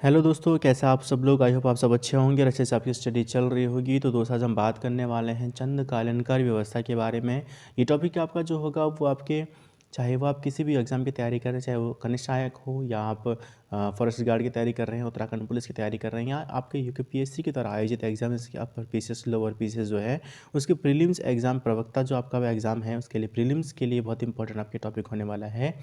Hello दोस्तों, कैसे आप सब लोग। आई होप आप सब अच्छे होंगे और अच्छे से आपकी स्टडी चल रही होगी। तो दोस्तों, आज हम बात करने वाले हैं चंद्रकालीन कर व्यवस्था के बारे में। ये टॉपिक आपका जो होगा वो आपके, चाहे वो आप किसी भी एग्ज़ाम की तैयारी कर रहे हैं, चाहे वो कनिष्ठ सहायक हो या आप फॉरेस्ट गार्ड की तैयारी कर रहे हैं, उत्तराखंड पुलिस की तैयारी कर रहे हैं, या आपके यूपीएससी की तरह आयोजित एग्जाम जैसे कि अपर पीसीएस लोअर पीसीएस जो है उसके प्रीलिम्स एग्ज़ाम, प्रवक्ता जो आपका एग्ज़ाम है उसके लिए प्रीलिम्स के लिए बहुत इंपॉर्टेंट आपके टॉपिक होने वाला है।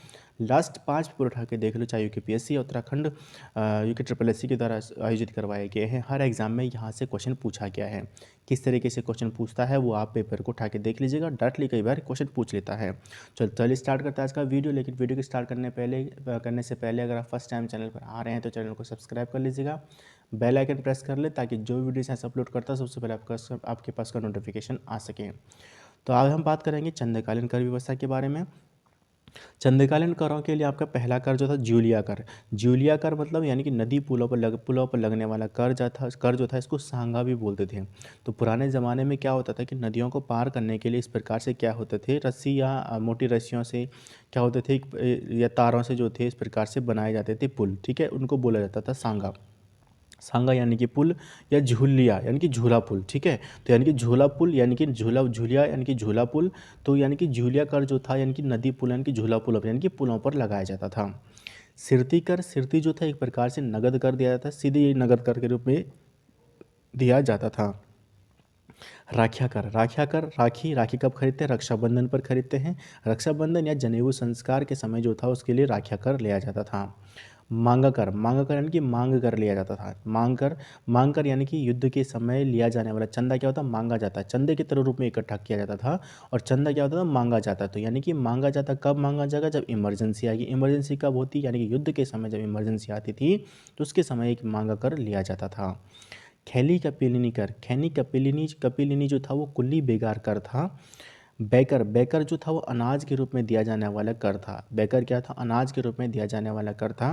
लास्ट 5 पेपर उठा के देख लो, चाहे यूपीएससी या Uttarakhand UK triple S C की द्वारा आयोजित करवाए गए हैं। हर एग्ज़ाम में यहाँ से क्वेश्चन पूछा गया है। किस तरीके से क्वेश्चन पूछता है वो आप पेपर को उठा के देख लीजिएगा। डायरेक्टली कई बार क्वेश्चन पूछ लेता है। चलिए स्टार्ट करते हैं आज का वीडियो। लेकिन वीडियो को स्टार्ट करने से पहले अगर आप फर्स्ट टाइम चैनल पर आ रहे हैं तो चैनल को सब्सक्राइब कर लीजिएगा, बेल आइकन प्रेस कर ले ताकि जो वीडियोस ऐसे अपलोड करता है सबसे पहले आपके पास का नोटिफिकेशन आ सके। तो आज हम बात करेंगे चंद्रकालीन कर व्यवस्था के बारे में। चंद्रकालीन करों के लिए आपका पहला कर जो था जूलिया कर। जूलिया कर मतलब यानी कि नदी पुलों पर लगने वाला कर जो था इसको सांगा भी बोलते थे। तो पुराने ज़माने में क्या होता था कि नदियों को पार करने के लिए इस प्रकार से क्या होते थे, रस्सी या मोटी रस्सियों से क्या होते थे, या तारों से जो थे इस प्रकार से बनाए जाते थे पुल। ठीक है, उनको बोला जाता था सांगा। सांगा यानी कि पुल, या झूलिया यानी कि झूला पुल। ठीक है, तो यानी कि झूला पुल यानी कि झूलिया यानी कि झूला पुल। तो यानी कि झूलिया कर जो था यानी कि नदी पुल यानी कि झूला पुल यानी कि पुलों पर लगाया जाता था। सिरती कर, सिरती जो था एक प्रकार से नगद कर दिया जाता था, सीधे नगद कर के रूप में दिया जाता था। राखिया कर, राखी राखी कब खरीदते हैं, रक्षाबंधन पर खरीदते हैं। रक्षाबंधन या जनेऊ संस्कार के समय जो था उसके लिए राखिया कर लिया जाता था। मांगा कर यानी कि मांग कर लिया जाता था। मांग कर यानी कि युद्ध के समय लिया जाने वाला चंदा क्या होता है, मांगा जाता है। चंदे के तरह रूप में इकट्ठा किया जाता था और चंदा क्या होता था, मांगा जाता। तो यानी कि मांगा जाता कब मांगा जाएगा, जब इमरजेंसी आएगी। इमरजेंसी कब होती, यानी कि युद्ध के समय जब इमरजेंसी आती थी तो उसके समय एक मांगा कर लिया जाता था। खैली कपिलिनी कर, कपिलिनी जो था वो कुल्ली बेगार कर था। बेकर जो था वो अनाज के रूप में दिया जाने वाला कर था। बेकर क्या था, अनाज के रूप में दिया जाने वाला कर था।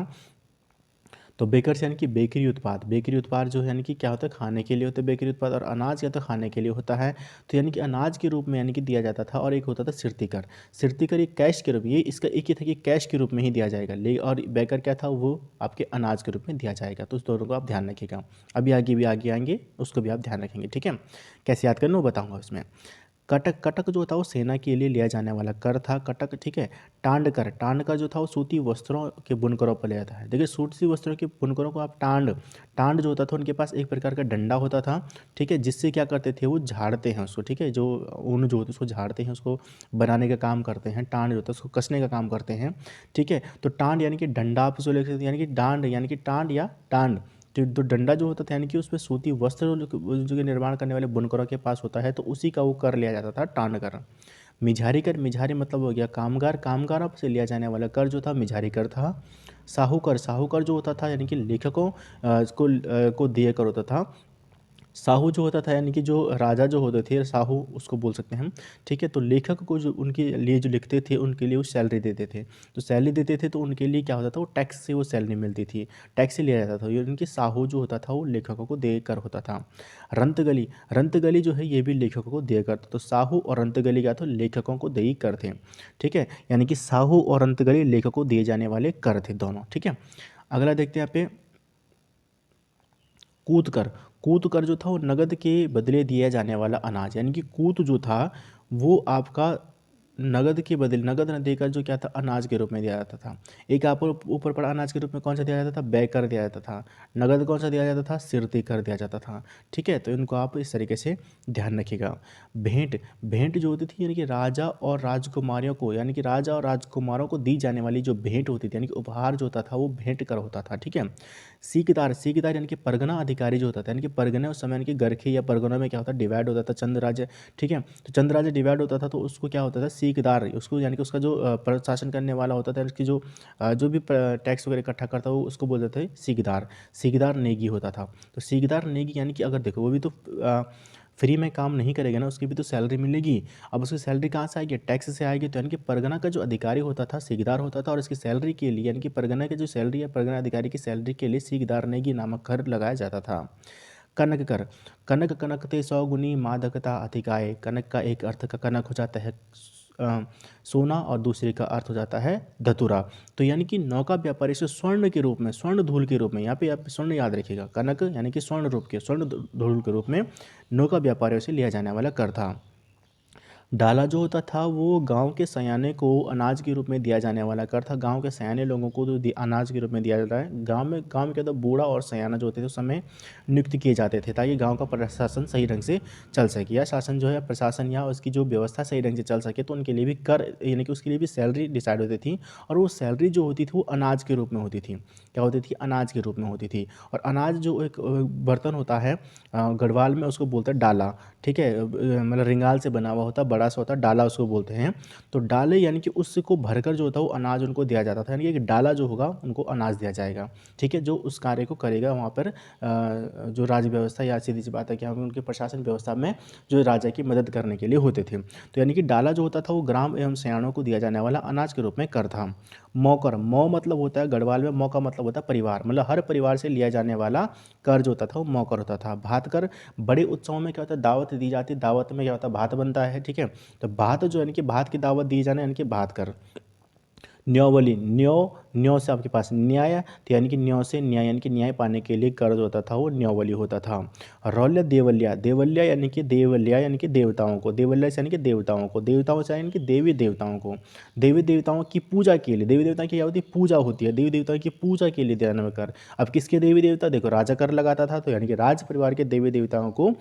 तो बेकर्स यानी कि बेकरी उत्पाद जो है यानी कि क्या होता है, खाने के लिए होता है बेकरी उत्पाद, और अनाज क्या तो खाने के लिए होता है। तो यानी कि अनाज के रूप में यानी कि दिया जाता था। और एक होता था सिरती कर ये कैश के रूप, ये इसका एक ही था कि कैश के रूप में ही दिया जाएगा। ले और बेकर क्या था, वो आपके अनाज के रूप में दिया जाएगा। तो उस दोनों को आप ध्यान रखिएगा। अभी आगे भी आगे आएंगे उसको भी आप ध्यान रखेंगे। ठीक है, कैसे याद करना वो बताऊँगा उसमें। कटक जो था वो सेना के लिए लिया जाने वाला कर था, कटक। ठीक है, टांड कर जो था वो सूती वस्त्रों के बुनकरों पर लिया जाता है। देखिए, सूती वस्त्रों के बुनकरों को आप टांड जो होता था उनके पास एक प्रकार का डंडा होता था। ठीक है, जिससे क्या करते थे वो झाड़ते हैं उसको। ठीक है, जो ऊन जो होता है उसको झाड़ते हैं, उसको बनाने का काम करते हैं। टांड जो होता है उसको कसने का काम करते हैं। ठीक है, तो टांड यानी कि डंडा आप उसको लिख सकते हैं, यानी कि डांड यानी कि टांड या टांड। तो डंडा जो होता था यानी कि उसमें सूती वस्त्र जो कि निर्माण करने वाले बुनकरों के पास होता है, तो उसी का वो कर लिया जाता था, टांड कर। मिझारी मतलब हो गया कामगारों से लिया जाने वाला कर जो था मिझारी कर था। साहूकर जो होता था यानी कि लेखकों को दिया कर होता था। साहू जो होता था यानी कि जो राजा जो होते थे, साहू उसको बोल सकते हैं हम। ठीक है, तो लेखक को जो उनके लिए जो लिखते थे उनके लिए वो सैलरी देते थे। तो सैलरी देते थे तो उनके लिए क्या होता था, वो टैक्स से वो सैलरी मिलती थी, टैक्स से लिया जाता था। ये उनके साहू जो होता था वो लेखकों को देकर होता था। रंतगली जो है ये भी लेखकों को दिया करता। तो साहू और रंतगली क्या था, लेखकों को देई कर थे। ठीक है, यानी कि साहू और रंतगली लेखकों को दिए जाने वाले कर थे दोनों। ठीक है, अगला देखते हैं यहाँ पे कूत कर जो था वो नगद के बदले दिया जाने वाला अनाज, यानी कि कूत जो था वो आपका नगद के बदले, नगद न देकर जो क्या था, अनाज के रूप में दिया जाता था। एक आप ऊपर पड़ा अनाज के रूप में कौन सा दिया जाता था, बैकर दिया जाता था। नगद कौन सा दिया जाता था, सिरती कर दिया जाता था। ठीक है, तो इनको आप इस तरीके से ध्यान रखिएगा। भेंट जो होती थी यानी कि राजा और राजकुमारियों को, यानी कि राजा और राजकुमारों को दी जाने वाली जो भेंट होती थी, यानी कि उपहार जो होता था वो भेंट कर होता था। ठीक है, सीकदार यानी कि परगना अधिकारी जो होता था, यानी कि परगने उस समय यानी कि गरखे या परगनों में क्या होता है, डिवाइड होता था चंद राज्य। ठीक है, तो चंद राज्य डिवाइड होता था तो उसको क्या होता था, सीकदार, उसको यानी कि उसका जो प्रशासन करने वाला होता था, उसकी जो भी टैक्स वगैरह इकट्ठा करता वो उसको बोलते थे सीकदार नेगी होता था। तो सीकदार नेगी यानी कि अगर देखो वो भी तो फ्री में काम नहीं करेगा ना, उसकी भी तो सैलरी मिलेगी। अब उसकी सैलरी कहाँ से आएगी, टैक्स से आएगी। तो यानी कि परगना का जो अधिकारी होता था सीकदार होता था, और इसकी सैलरी के लिए यानी कि परगना की जो सैलरी है, परगना अधिकारी की सैलरी के लिए सीकदार नेगी नामक कर लगाया जाता था। कनक कर, कनक ते 100 गुनी मादकता अधिकाय। कनक का एक अर्थ का कनक हो जाता है सोना और दूसरे का अर्थ हो जाता है धतूरा। तो यानी कि नौका व्यापारी से स्वर्ण के रूप में, स्वर्ण धूल के रूप में, यहाँ पे आप स्वर्ण याद रखिएगा, कनक यानी कि स्वर्ण रूप के, स्वर्ण धूल के रूप में नौका व्यापारियों से लिया जाने वाला कर था। डाला जो होता था वो गांव के सयाने को अनाज के रूप में दिया जाने वाला कर था। गांव के सयाने लोगों को तो अनाज के रूप में दिया जाता है। गांव में क्या था, बूढ़ा और सयाना जो होते थे उस समय नियुक्त किए जाते थे ताकि गांव का प्रशासन सही ढंग से चल सके, या शासन जो है प्रशासन या उसकी जो व्यवस्था सही ढंग से चल सके, तो उनके लिए भी कर यानी कि उसके लिए भी सैलरी डिसाइड होती थी। और वो सैलरी जो होती थी वो अनाज के रूप में होती थी। क्या होती थी? अनाज के रूप में होती थी। और अनाज जो एक बर्तन होता है गढ़वाल में, उसको बोलते हैं डाला। ठीक है, मतलब रिंगाल से बना हुआ होता है, बड़ा सा होता है, डाला उसको बोलते हैं। तो डाले यानी कि उसको भरकर जो होता है वो अनाज उनको दिया जाता था, यानी कि डाला जो होगा उनको अनाज दिया जाएगा। ठीक है, जो उस कार्य को करेगा वहाँ पर जो राज्य व्यवस्था, या सीधी सी बात है कि हम उनके प्रशासन व्यवस्था में जो राजा की मदद करने के लिए होते थे। तो यानी कि डाला जो होता था वो ग्राम एवं सयानों को दिया जाने वाला अनाज के रूप में कर था। मौकर, मौ मतलब होता है गढ़वाल में, मौ का मतलब होता है परिवार, मतलब हर परिवार से लिया जाने वाला कर जो होता था वो मौकर होता था। भात कर, बड़े उत्सवों में क्या होता है, दावत दी जाती है। दावत में क्या होता है, भात बनता है। ठीक है, तो भात जो यानी कि भात की दावत दी जाने यानी कि भात कर। न्योवली, न्यो से आपके पास न्याय, तो यानी कि न्यो से न्याय, यानी कि न्याय पाने के लिए कर्ज होता था वो न्योवली होता था। रौल्य देवल्या, देवल्या यानी कि देवल्या यानी कि देवताओं को, देवल्या से यानी कि देवताओं को, देवताओं से यानी कि देवी देवताओं को, देवी देवताओं की पूजा के लिए। देवी देवता की क्या होती है? पूजा होती है। देवी देवताओं की पूजा के लिए देना में कर। अब किसके देवी देवता? देखो, राजा कर लगाता था, तो यानी कि राज परिवार के देवी देवताओं को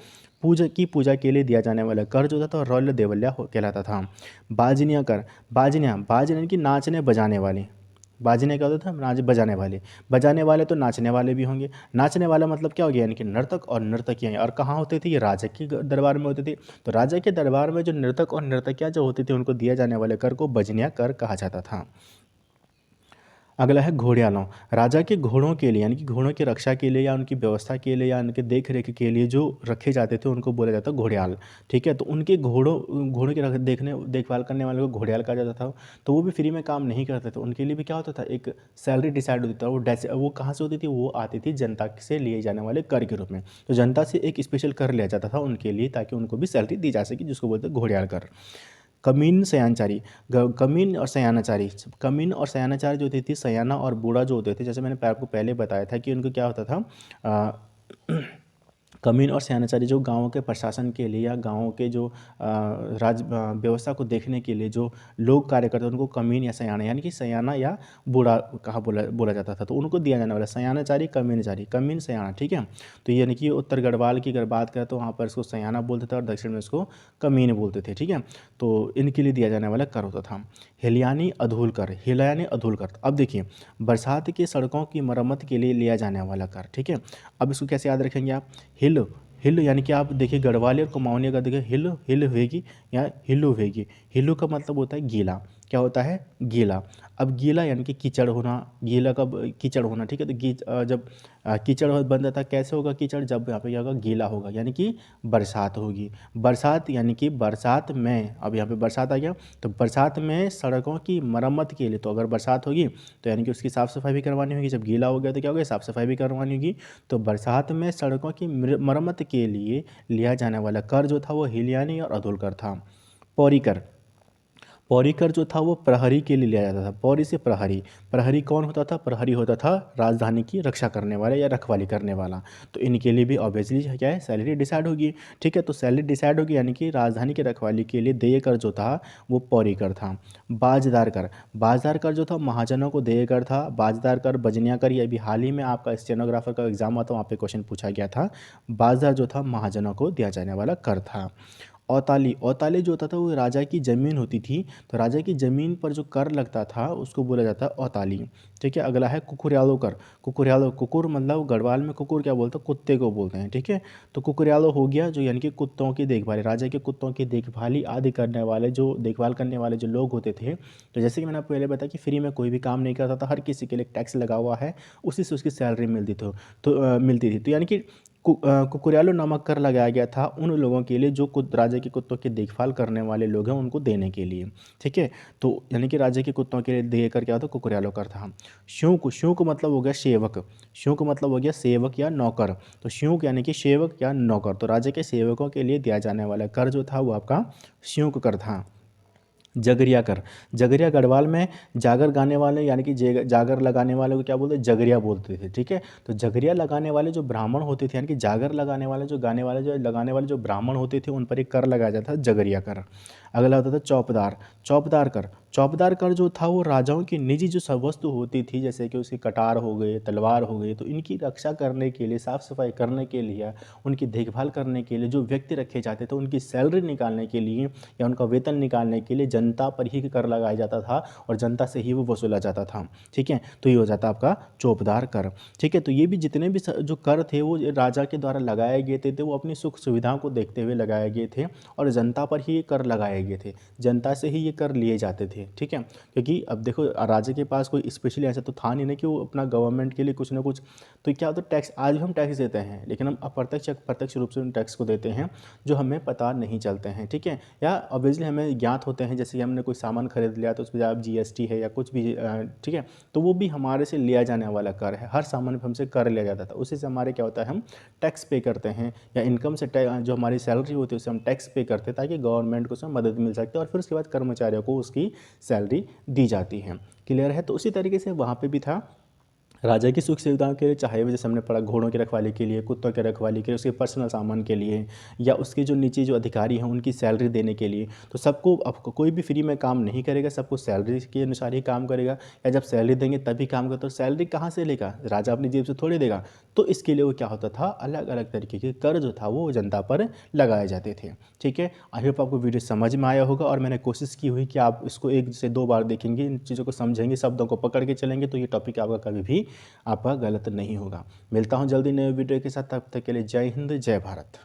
पूजा के लिए दिया जाने वाला कर जो था, रौल्य देवल्या कहलाता था। बाजनिया कर, बाजनिया, बाजने यानी कि नाचने बजाने वाले। बाजने क्या होता था? नाच बजाने वाले। बजाने वाले तो नाचने वाले भी होंगे। नाचने वाला मतलब क्या हो गया? यानी कि नर्तक और नर्तकियाँ। और कहाँ होते थे? ये राजा के दरबार में होते थे। तो राजा के दरबार में जो नर्तक और नर्तकियाँ जो होते थे उनको दिया जाने वाले कर को बजनिया कर कहा जाता था। अगला है घोड़ियालों। राजा के घोड़ों के लिए, यानी कि घोड़ों की रक्षा के लिए या उनकी व्यवस्था के लिए या उनके देख रेख के लिए जो रखे जाते थे उनको बोला जाता घोड़ियाल। ठीक है, तो उनके घोड़ों की देखभाल करने वाले को घोड़ियाल कहा जाता था। तो वो भी फ्री में काम नहीं करते थे, उनके लिए भी क्या होता था, एक सैलरी डिसाइड होती था। वो कहाँ से होती थी? वो आती थी जनता से लिए जाने वाले कर के रूप में। तो जनता से एक स्पेशल कर लिया जाता था उनके लिए, ताकि उनको भी सैलरी दी जा सके, जिसको बोलते हैं घोड़ियाल कर। कमीन सयानचारी, कमीन और सयानाचारी। कमीन और सयानाचारी जो होती थी, सयाना और बूढ़ा जो होते थे, जैसे मैंने आपको पहले बताया था कि उनको क्या होता था, कमीन और सयानाचारी जो गाँव के प्रशासन के लिए या गाँव के जो व्यवस्था को देखने के लिए जो लोग कार्य करते हैं उनको कमीन या सयाना, यानी कि सयाना या बूढ़ा कहा बोला जाता था। तो उनको दिया जाने वाला सयानाचारी, कमीनचारी, कमीन सयाना। ठीक है, तो यानी कि उत्तर गढ़वाल की अगर बात करें तो वहाँ पर इसको सयाना बोलते थे और दक्षिण में इसको कमीन बोलते थे। ठीक है, तो इनके लिए दिया जाने वाला कर होता था। हिलयानी अधूल कर, हिलयानी अधूल कर। अब देखिए, बरसात की सड़कों की मरम्मत के लिए लिया जाने वाला कर। ठीक है, अब इसको कैसे याद रखेंगे आप? हिल, हिल यानी कि आप देखिए गढ़वाली और कुमाऊनी का देखिए, हिल हिल होगी या हिलू होगी। हिलू का मतलब होता है गीला। क्या होता है? गीला। अब गीला यानी कि कीचड़ होना, गीला का कीचड़ होना। ठीक है, तो जब कीचड़ बन जाता है, कैसे होगा कीचड़? जब यहाँ पे क्या होगा? गीला होगा, यानी कि बरसात होगी। बरसात यानी कि बरसात में, अब यहाँ पे बरसात आ गया, तो बरसात में सड़कों की मरम्मत के लिए, तो अगर बरसात होगी तो यानी कि उसकी साफ़ सफाई भी करवानी होगी। जब गीला हो गया तो क्या होगा? साफ़ सफाई भी करवानी होगी। तो बरसात में सड़कों की मरम्मत के लिए लिया जाने वाला कर जो था वो हिलयानी और अधूल कर था। पौरी कर, पौरी कर जो था वो प्रहरी के लिए लिया जाता था। पौरी से प्रहरी, प्रहरी कौन होता था? प्रहरी होता था राजधानी की रक्षा करने वाला या रखवाली करने वाला। तो इनके लिए भी ऑब्वियसली क्या है? सैलरी डिसाइड होगी। ठीक है, तो सैलरी डिसाइड होगी, यानी कि राजधानी की रखवाली के लिए देय कर जो था वो पौरी कर था। बाजदार कर, बाजदार कर जो था महाजनों को देय कर था। बाजदार कर, बजनिया कर, ये अभी हाल ही में आपका स्टेनोग्राफर का एग्जाम हुआ था, वहाँ पे क्वेश्चन पूछा गया था। बाजदार जो था महाजनों को दिया जाने वाला कर था। औताली, औताली जो होता था वो राजा की ज़मीन होती थी। तो राजा की ज़मीन पर जो कर लगता था उसको बोला जाता है औताली। ठीक है, अगला है कुकुरयालो कर। कुकुरयालो, कुकुर मतलब गढ़वाल में कुकुर क्या बोलते हैं? कुत्ते को बोलते हैं। ठीक है, तो कुकुरयालो हो गया जो यानी कि कुत्तों की देखभाल, राजा के कुत्तों की देखभाली आदि करने वाले, जो देखभाल करने वाले जो लोग होते थे। तो जैसे कि मैंने आपको पहले बताया कि फ्री में कोई भी काम नहीं करता था, हर किसी के लिए टैक्स लगा हुआ है, उसी से उसकी सैलरी मिलती थी। तो यानी कि कुकुरयालो नामक कर लगाया गया था उन लोगों के लिए जो राजा के कुत्तों की देखभाल करने वाले लोग हैं उनको देने के लिए। ठीक है, तो यानी कि राजा के कुत्तों के लिए दे कर क्या होता? कुकुरयालो कर था। श्यूक, श्यूक मतलब हो गया सेवक, श्यूक मतलब हो गया सेवक या नौकर। तो श्यूक यानी कि सेवक या नौकर, तो राजा के सेवकों के लिए दिया जाने वाला कर जो था वो आपका श्यूक कर था। जगरिया कर। जगरिया गढ़वाल में जागर गाने वाले यानी कि जागर लगाने वाले को क्या बोलते हैं, जगरिया बोलते थे। ठीक है, तो जगरिया लगाने वाले जो ब्राह्मण होते थे यानी कि जागर लगाने वाले जो गाने वाले जो लगाने वाले जो ब्राह्मण होते थे उन पर एक कर लगाया जाता था, जगरिया कर। अगला होता था चौपदार। चौपदार कर। चौपदार कर जो था वो राजाओं की निजी जो सब वस्तु होती थी, जैसे कि उसकी कटार हो गए, तलवार हो गई, तो इनकी रक्षा करने के लिए, साफ सफाई करने के लिए, उनकी देखभाल करने के लिए जो व्यक्ति रखे जाते थे उनकी सैलरी निकालने के लिए या उनका वेतन निकालने के लिए जनता पर ही कर लगाया जाता था और जनता से ही वो वसूला जाता था। ठीक है, तो ये हो जाता आपका चौपदार कर। ठीक है, तो ये भी जितने भी जो कर थे वो राजा के द्वारा लगाए गए थे वो अपनी सुख सुविधाओं को देखते हुए लगाए गए थे और जनता पर ही ये कर लगाए गए थे, जनता से ही ये कर लिए जाते थे। ठीक है, क्योंकि अब देखो राजा के पास कोई स्पेशली ऐसा तो था नहीं ना कि वो अपना गवर्नमेंट के लिए कुछ ना कुछ, तो क्या होता है टैक्स, आज भी हम टैक्स देते हैं लेकिन हम अप्रत्यक्ष प्रत्यक्ष रूप से उन टैक्स को देते हैं जो हमें पता नहीं चलते हैं। ठीक है, या ऑब्वियसली हमें ज्ञात होते हैं, जैसे कि हमने कोई सामान खरीद लिया तो उस पर आप जीएसटी है या कुछ भी ठीक है, तो वो भी हमारे से लिया जाने वाला कर है, हर सामान पर हमसे कर लिया जाता था, उसी से हमारे क्या होता है हम टैक्स पे करते हैं या इनकम से जो हमारी सैलरी होती है उससे हम टैक्स पे करते हैं ताकि गवर्नमेंट को उसमें मदद मिल सकती है और फिर उसके बाद कर्मचारियों को उसकी सैलरी दी जाती है। क्लियर है, तो उसी तरीके से वहाँ पे भी था राजा की सुख सुविधाओं के लिए, चाहे वो जैसे हमने पढ़ा घोड़ों की रखवाली के लिए, कुत्तों की रखवाली के लिए, उसके पर्सनल सामान के लिए या उसके जो नीचे जो अधिकारी हैं उनकी सैलरी देने के लिए, तो सबको अब कोई भी फ्री में काम नहीं करेगा, सबको सैलरी के अनुसार ही काम करेगा या जब सैलरी देंगे तभी काम करता, तो सैलरी कहाँ से लेगा, राजा अपनी जेब से थोड़ी देगा, तो इसके लिए वो क्या होता था अलग अलग तरीके के कर जो था वो जनता पर लगाए जाते थे। ठीक है, आई होप आपको वीडियो समझ में आया होगा और मैंने कोशिश की हुई कि आप इसको 1 से 2 बार देखेंगे, इन चीज़ों को समझेंगे, शब्दों को पकड़ के चलेंगे तो ये टॉपिक आपका कभी भी आपका गलत नहीं होगा। मिलता हूँ जल्दी नए वीडियो के साथ, तब तक के लिए जय हिंद जय भारत।